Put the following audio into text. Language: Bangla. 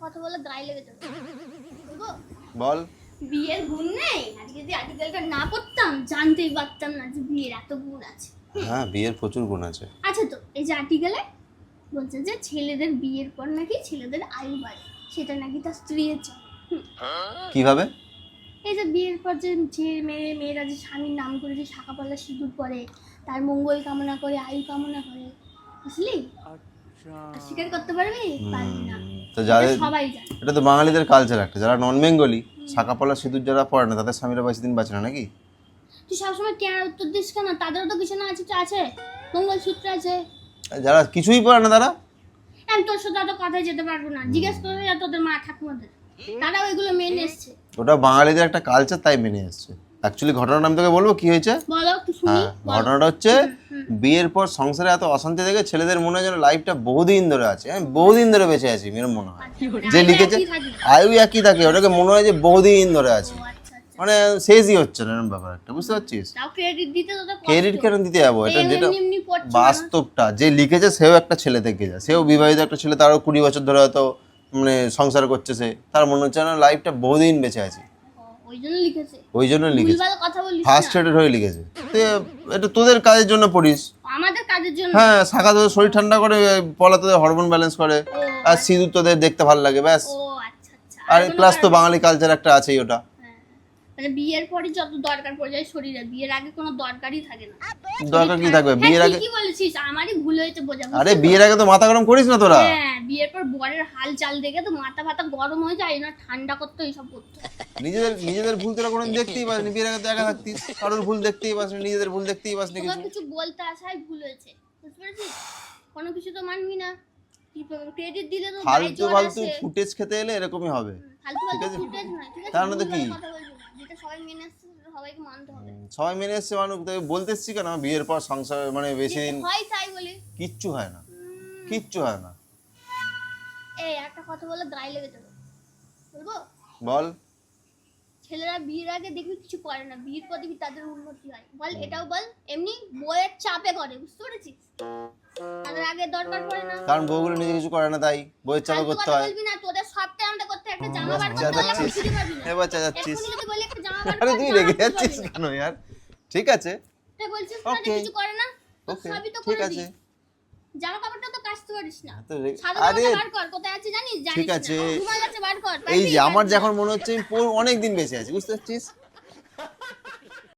কথা বলে গায়ে লেগে যাবে। বলবো? বল। বিয়ের গুণ নেই, আজকে যদি আর্টিকেলটা না পড়তাম জানতেই পারতাম না যে বিয়ের এত গুণ আছে। হ্যাঁ, বিয়ের প্রচুর গুণ আছে। আচ্ছা, তো এই যে আর্টিকেলে বলছে যে ছেলেদের বিয়ের পর নাকি ছেলেদের আয়ু বাড়ে, সেটা নাকি তার স্ত্রীর চায়। কিভাবে? এই যে বিয়ের পর যে মেয়েরা যে স্বামীর নাম করে যে শাঁখা পলা সিঁদুর পরে, তার মঙ্গল কামনা করে, আয়ু কামনা করে, বুঝলি? স্বীকার করতে পারবি? পারবি না। তো যাদের সবাই জানে এটা তো বাঙালিদের কালচার একটা, যারা নন বেঙ্গলি শাঁখা পলা সিঁদুর যারা পরে না তাদের স্বামীরা বেশি দিন বাঁচে না নাকি? তুই সবসময় কেন উত্তর দিস কেন? তাদেরও তো কিছু না আছে, মঙ্গলসূত্র আছে। যারা কিছুই পরে না তারা? আমি তোর সাথে অত কথায় যেতে পারবো না, জিজ্ঞেস করে যা তোদের মা ঠাকুমাদের, তারা ওইগুলো মেনে এসছে। ওটা বাঙালিদের একটা কালচার, তাই মেনে এসছে। অ্যাকচুয়ালি ঘটনাটা আমি তোকে বলবো কি হয়েছে। বলো একটু শুনি। হ্যাঁ, ঘটনাটা হচ্ছে বিয়ের পর সংসারে এত অশান্তি দেখে ছেলেদের মনে হয় যেন লাইফটা বহুদিন ধরে আছে, আমি বহুদিন ধরে বেঁচে আছি এরকম মনে হয়। যে লিখেছে আয়ু একই থাকে, ওটাকে মনে হয় যে বহুদিন ধরে আছে, মানে শেষই হচ্ছে না এরকম ব্যাপার একটা, বুঝতে পারছিস? তাও ক্রেডিট দিতে তো ক্রেডিট কেন দিতে যাবো? এটা যেটা এমনি পড়ছে বাস্তবটা, যে লিখেছে সেও একটা ছেলে থেকে যায়, সেও বিবাহিত একটা ছেলে, তারও 20 বছর ধরে হয়তো মানে সংসার করছে সে, তার মনে হচ্ছে না লাইফটা বহুদিন বেঁচে আছে, ওই জন্য লিখেছে। ওই জন্য লিখেছে, ভুলভাল কথা বলিস না। ফার্স্ট রেটেড হয়ে লিখেছে। তো এটা তোদের কাজের জন্য পড়িস। আমাদের কাজের জন্য। হ্যাঁ, শাখা তোদের শরীর ঠান্ডা করে, পলা তোদের হরমোন ব্যালেন্স করে, আর সিঁদুর তোদের দেখতে ভালো লাগে, ব্যাস। ও আচ্ছা আচ্ছা। আর প্লাস তো বাঙালি কালচার একটা আছেই ওটা। মানে বিয়ের পরে যত দরকার পড়ে যায় শরীরে, বিয়ের আগে কোনো দরকারই থাকে না। দরকার কি থাকবে বিয়ের আগে? কি বলেছিস? আমারই ভুল হয়েছে বোঝা। আরে বিয়ের আগে তো মাথা গরম করিস না তোরা। হ্যাঁ, বিয়ের পর বরের হাল চাল দেখে তো মাথা ফাতা গরম হয়ে যায় না, ঠান্ডা করতে এইসব করতে। নিজেদের ভুল তোরা কোনোদিন দেখতেই পাসনি, বিয়ের আগে তো একা থাকতিস, কারোর ভুল দেখতেই পাসনি, নিজেদের ভুল দেখতেই পাসনি তোকে কিছু। কিছু বলতে আসাই ভুল হয়েছে, বুঝতে পেরেছিস? কোনো কিছু তো মানবি না, ক্রেডিট দিলে তো ফালতু ফালতু ফুটেজ খেতে এলে এরকমই হবে। ফালতু ঠিক আছে? ফুটেজ নয়, ঠিক আছে? তার মধ্যে কি? কথা বলবি না, যেটা সবাই মেনে আসছে সেটা সবাইকে মানতে হবে। সবাই মেনে এসছে মানুষ, তোকে বলতে এসছি কেন আমার বিয়ের পর সংসার মানে বেশি দিন হয় তাই বলে কিচ্ছু হয় না, কিচ্ছু হয় না। এই একটা কথা বলে গায়ে লেগে যাবে। বলবো? বল। ছেলেরা বিয়ের আগে দেখবি কিছু করে না, বিয়ের পর দেখবি তাদের উন্নতি হয়। বল, এটাও বল। এমনি বইয়ের চাপে করে, বুঝতে পেরেছিস? তাদের আগে দরকার পড়ে না, কারণ বউগুলো নিজে কিছু করে না, তাই বইয়ের চাপে করতে হয়। বলবি না, তোদের সবটাই আমাদের করতে, একটা জামা বার করতে হলে চাচাচ্ছিস, খুঁজে পাবি না। এবার চাচাচ্ছিস। এখনই যদি বলি একটা জামা বার আরে কর, তুই জামা রেগে খুঁজে যাচ্ছিস পাবি না। কেন यार? ঠিক আছে, তুই বলছিস না যে ওকে, কিছু করে না, তো ওকে, সবই তো ঠিক করে আছে। দিই। জামা কাপড়টা তো কাচতে পারিস না, তো সাদা আরে জামাটা বার কর, কোথায় আছে জানিস? ঠিক জানিস আছে, না, ঘুমায় যাচ্ছে, বার কর। এই যে আমার যখন মনে হচ্ছে আমি অনেক দিন বেঁচে আছি, বুঝতে পারছিস?